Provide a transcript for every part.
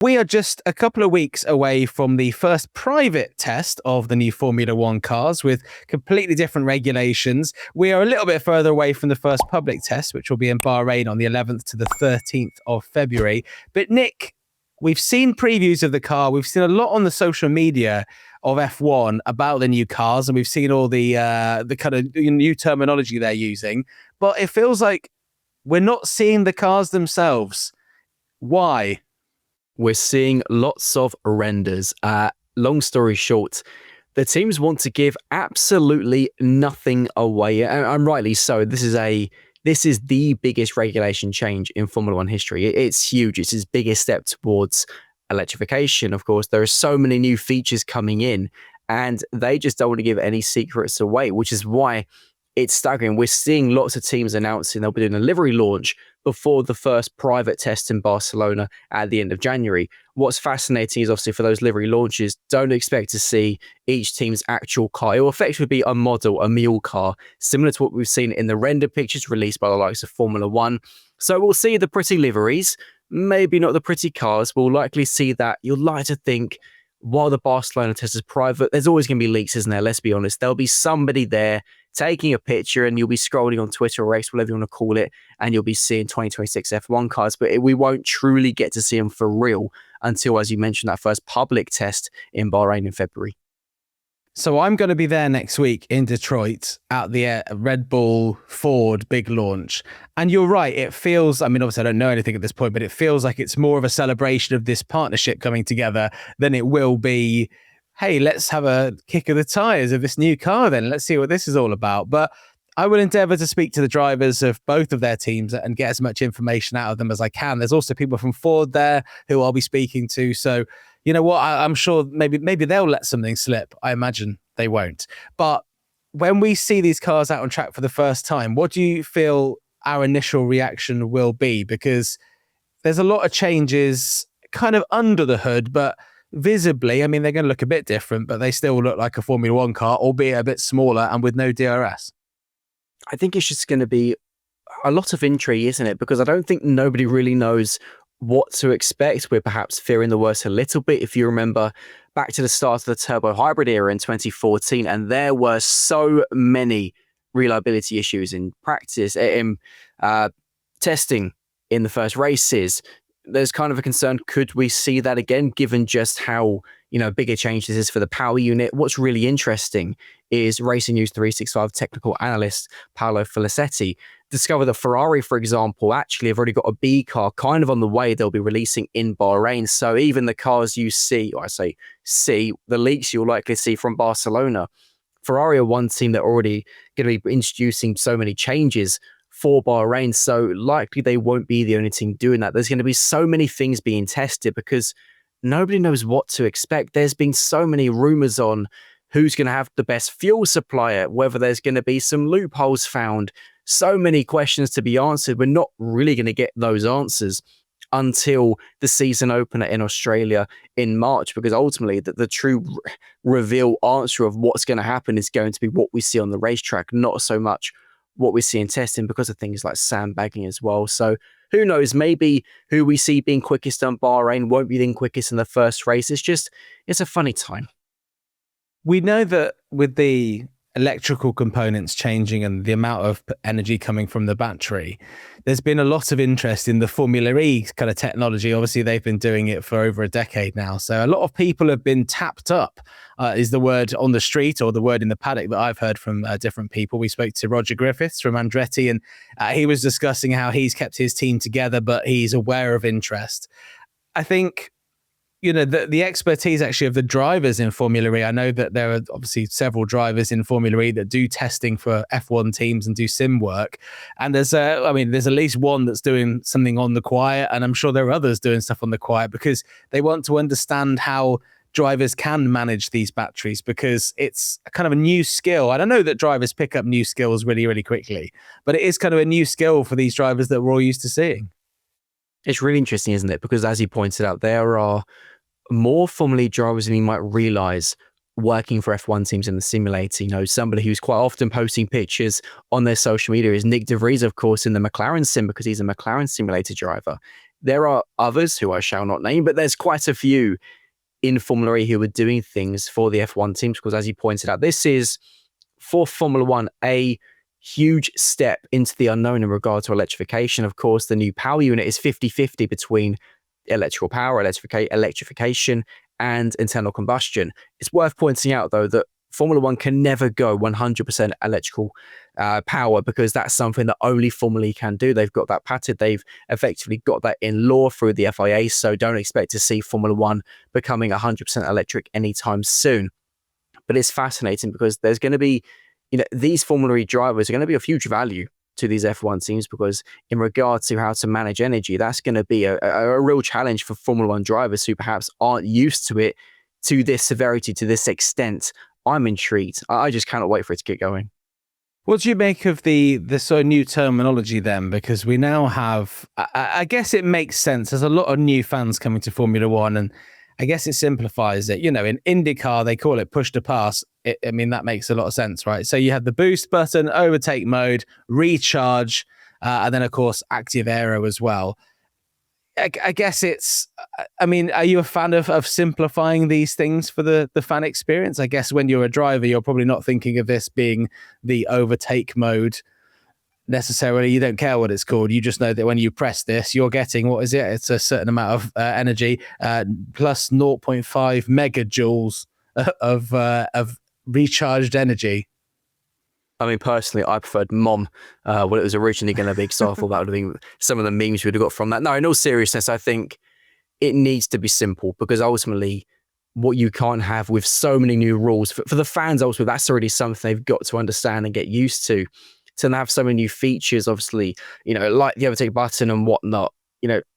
We are just a couple of weeks away from the first private test of the new Formula One cars with completely different regulations. We are a little bit further away from the first public test, which will be in Bahrain on the 11th to the 13th of February. But Nick, we've seen previews of the car. We've seen a lot on the social media of F1 about the new cars, and we've seen all the kind of new terminology they're using. But it feels like we're not seeing the cars themselves. Why? We're seeing lots of renders. Long story short, the teams want to give absolutely nothing away, and rightly so. This is the biggest regulation change in Formula One history. It's huge. It's his biggest step towards electrification. Of course, there are so many new features coming in, and they just don't want to give any secrets away, which is why it's staggering. We're seeing lots of teams announcing they'll be doing a livery launch before the first private test in Barcelona at the end of January. What's fascinating is obviously for those livery launches, don't expect to see each team's actual car. It will effectively be a model, a mule car, similar to what we've seen in the render pictures released by the likes of Formula One. So we'll see the pretty liveries, maybe not the pretty cars. We'll likely see that. You'll like to think while the Barcelona test is private, there's always going to be leaks, isn't there? Let's be honest. There'll be somebody there taking a picture, and you'll be scrolling on Twitter or X, whatever you want to call it, and you'll be seeing 2026 F1 cars, but we won't truly get to see them for real until, as you mentioned, that first public test in Bahrain in February. So I'm going to be there next week in Detroit at the Red Bull Ford big launch. And you're right, it feels, I mean, obviously I don't know anything at this point, but it feels like it's more of a celebration of this partnership coming together than it will be, hey, let's have a kick of the tires of this new car then. Let's see what this is all about. But I will endeavour to speak to the drivers of both of their teams and get as much information out of them as I can. There's also people from Ford there who I'll be speaking to. So, you know what, I'm sure maybe they'll let something slip. I imagine they won't. But when we see these cars out on track for the first time, what do you feel our initial reaction will be? Because there's a lot of changes kind of under the hood, but visibly, I mean, they're going to look a bit different, but they still look like a Formula One car, albeit a bit smaller and with no DRS. I think it's just going to be a lot of intrigue, isn't it? Because I don't think nobody really knows what to expect. We're perhaps fearing the worst a little bit. If you remember back to the start of the turbo hybrid era in 2014, and there were so many reliability issues in practice, in testing in the first races. There's kind of a concern, could we see that again, given just how, big a change this is for the power unit? What's really interesting is Racing News 365 technical analyst Paolo Felicetti discovered that Ferrari, for example, actually have already got a B car kind of on the way they'll be releasing in Bahrain. So even the cars you see, or I say see, the leaks you'll likely see from Barcelona, Ferrari are one team that are already going to be introducing so many changes for Bahrain, so likely they won't be the only team doing that. There's going to be so many things being tested because nobody knows what to expect. There's been so many rumors on who's going to have the best fuel supplier, whether there's going to be some loopholes found, so many questions to be answered. We're not really going to get those answers until the season opener in Australia in March, because ultimately the true reveal answer of what's going to happen is going to be what we see on the racetrack, not so much what we see in testing, because of things like sandbagging as well. So who knows, maybe who we see being quickest on Bahrain won't be being quickest in the first race. It's a funny time. We know that with the electrical components changing and the amount of energy coming from the battery, there's been a lot of interest in the Formula E kind of technology. Obviously, they've been doing it for over a decade now. So a lot of people have been tapped up, is the word on the street or the word in the paddock that I've heard from different people. We spoke to Roger Griffiths from Andretti, and he was discussing how he's kept his team together, but he's aware of interest. I think, the expertise actually of the drivers in Formula E. I know that there are obviously several drivers in Formula E that do testing for F1 teams and do sim work. And there's at least one that's doing something on the quiet. And I'm sure there are others doing stuff on the quiet because they want to understand how drivers can manage these batteries, because it's a kind of a new skill. And I know that drivers pick up new skills really, really quickly, but it is kind of a new skill for these drivers that we're all used to seeing. It's really interesting, isn't it? Because as you pointed out, there are more Formula E drivers than you might realize working for F1 teams in the simulator. Somebody who's quite often posting pictures on their social media is Nick De Vries, of course, in the McLaren sim, because he's a McLaren simulator driver. There are others who I shall not name, but there's quite a few in Formula E who are doing things for the F1 teams, because as you pointed out, this is for Formula One a huge step into the unknown in regard to electrification. Of course, the new power unit is 50-50 between electrical power, electrification, and internal combustion. It's worth pointing out, though, that Formula One can never go 100% electrical power, because that's something that only Formula E can do. They've got that patented. They've effectively got that in law through the FIA. So don't expect to see Formula One becoming 100% electric anytime soon. But it's fascinating because there's going to be, these Formula E drivers are going to be of huge value to these F1 teams, because in regard to how to manage energy, that's going to be a real challenge for Formula One drivers who perhaps aren't used to it to this severity, to this extent. I'm intrigued. I just cannot wait for it to get going. What do you make of the sort of new terminology then? Because we now have, I guess it makes sense. There's a lot of new fans coming to Formula One, and I guess it simplifies it. In IndyCar, they call it push to pass. That makes a lot of sense, right? So you have the boost button, overtake mode, recharge, and then, of course, active aero as well. I guess it's, are you a fan of simplifying these things for the fan experience? I guess when you're a driver, you're probably not thinking of this being the overtake mode necessarily. You don't care what it's called. You just know that when you press this, you're getting, what is it? It's a certain amount of energy, plus 0.5 megajoules of recharged energy. Personally, I preferred Mom, what it was originally going to be, because I thought that would have been some of the memes we'd have got from that. No, in all seriousness, I think it needs to be simple, because ultimately what you can't have with so many new rules, for the fans, ultimately, that's already something they've got to understand and get used to have so many new features, obviously, like the overtake button and whatnot.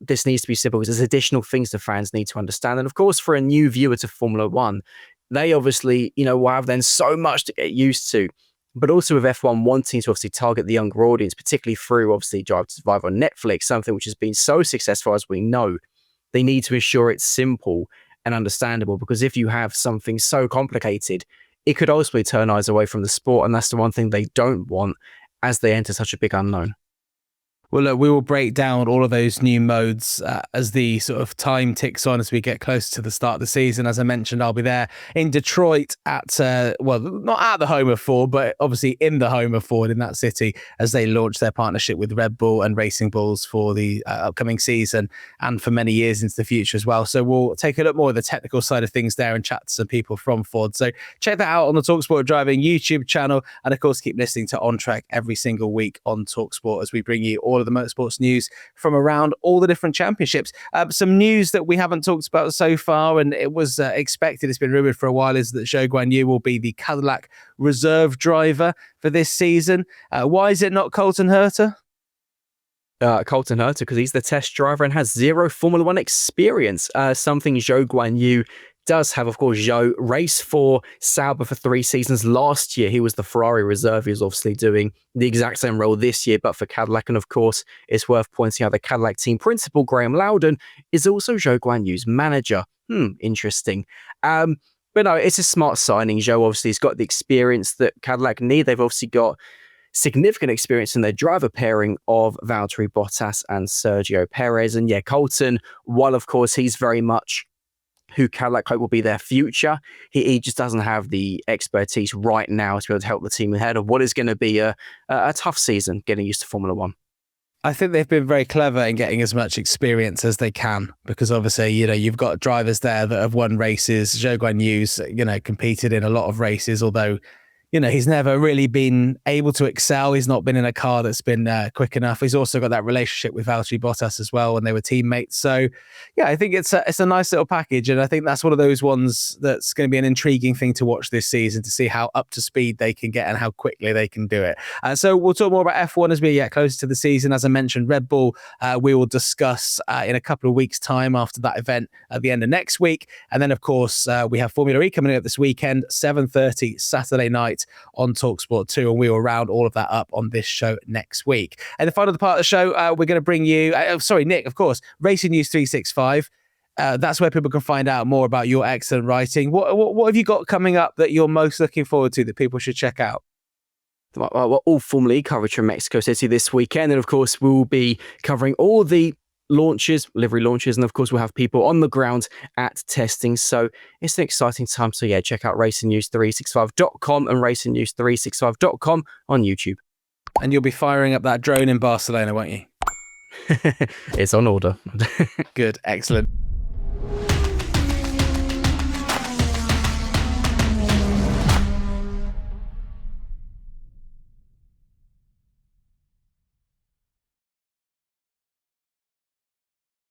This needs to be simple, because there's additional things the fans need to understand. And of course, for a new viewer to Formula One, they obviously, will have then so much to get used to. But also with F1 wanting to obviously target the younger audience, particularly through obviously Drive to Survive on Netflix, something which has been so successful as we know, they need to ensure it's simple and understandable, because if you have something so complicated, it could ultimately turn eyes away from the sport. And that's the one thing they don't want as they enter such a big unknown. Well, look, we will break down all of those new modes as the sort of time ticks on, as we get closer to the start of the season. As I mentioned, I'll be there in Detroit at, not at the home of Ford, but obviously in the home of Ford in that city, as they launch their partnership with Red Bull and Racing Bulls for the upcoming season and for many years into the future as well. So we'll take a look more at the technical side of things there and chat to some people from Ford. So check that out on the talkSPORT Driving YouTube channel. And of course, keep listening to On Track every single week on talkSPORT as we bring you all of the motorsports news from around all the different championships. Some news that we haven't talked about so far, and it was expected, it's been rumored for a while, is that Zhou Guanyu will be the Cadillac reserve driver for this season. Why is it not Colton Herta? Colton Herta, because he's the test driver and has zero Formula One experience, something Zhou Guanyu does have. Of course, Zhou raced for Sauber for 3 seasons. Last year, he was the Ferrari reserve. He was obviously doing the exact same role this year, but for Cadillac. And of course, it's worth pointing out the Cadillac team principal, Graham Loudon, is also Zhou Guanyu's manager. Interesting. But no, it's a smart signing. Zhou obviously has got the experience that Cadillac need. They've obviously got significant experience in their driver pairing of Valtteri Bottas and Sergio Perez. And yeah, Colton, while of course he's very much who Cadillac hope will be their future, he just doesn't have the expertise right now to be able to help the team ahead of what is going to be a tough season getting used to Formula One. I think they've been very clever in getting as much experience as they can, because obviously, you've got drivers there that have won races. Zhou Guanyu's, competed in a lot of races, although he's never really been able to excel. He's not been in a car that's been quick enough. He's also got that relationship with Valtteri Bottas as well when they were teammates. So, yeah, I think it's a nice little package. And I think that's one of those ones that's going to be an intriguing thing to watch this season, to see how up to speed they can get and how quickly they can do it. So we'll talk more about F1 as we get closer to the season. As I mentioned, Red Bull, we will discuss in a couple of weeks' time after that event at the end of next week. And then, of course, we have Formula E coming up this weekend, 7:30 Saturday night on talkSPORT 2, and we will round all of that up on this show next week. And the final part of the show, we're going to bring you, Nick, of course, Racing News 365. That's where people can find out more about your excellent writing. What have you got coming up that you're most looking forward to that people should check out? Well, all Formula E coverage from Mexico City this weekend. And of course, we'll be covering all the launches, livery launches, and of course we'll have people on the ground at testing. So it's an exciting time. So yeah, check out racingnews365.com and racingnews365.com on YouTube. And you'll be firing up that drone in Barcelona, won't you? It's on order. Good, excellent.